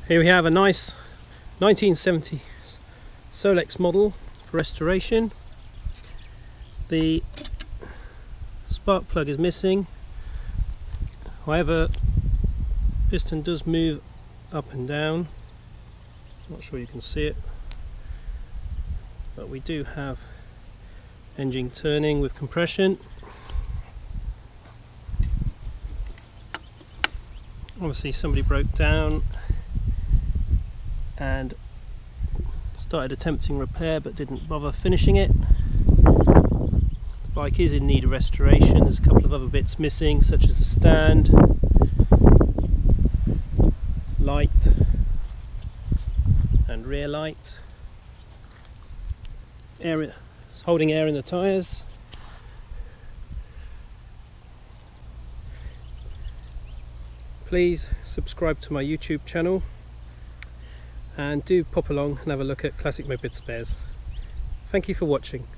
Here we have a nice 1970s Solex model for restoration. The spark plug is missing, however piston does move up and down. Not sure you can see it, but we do have engine turning with compression. Obviously somebody broke down and started attempting repair but didn't bother finishing it. The bike is in need of restoration. There's a couple of other bits missing, such as the stand, light and rear light. It's holding air in the tyres. Please subscribe to my YouTube channel and do pop along and have a look at Classic Moped spares. Thank you for watching.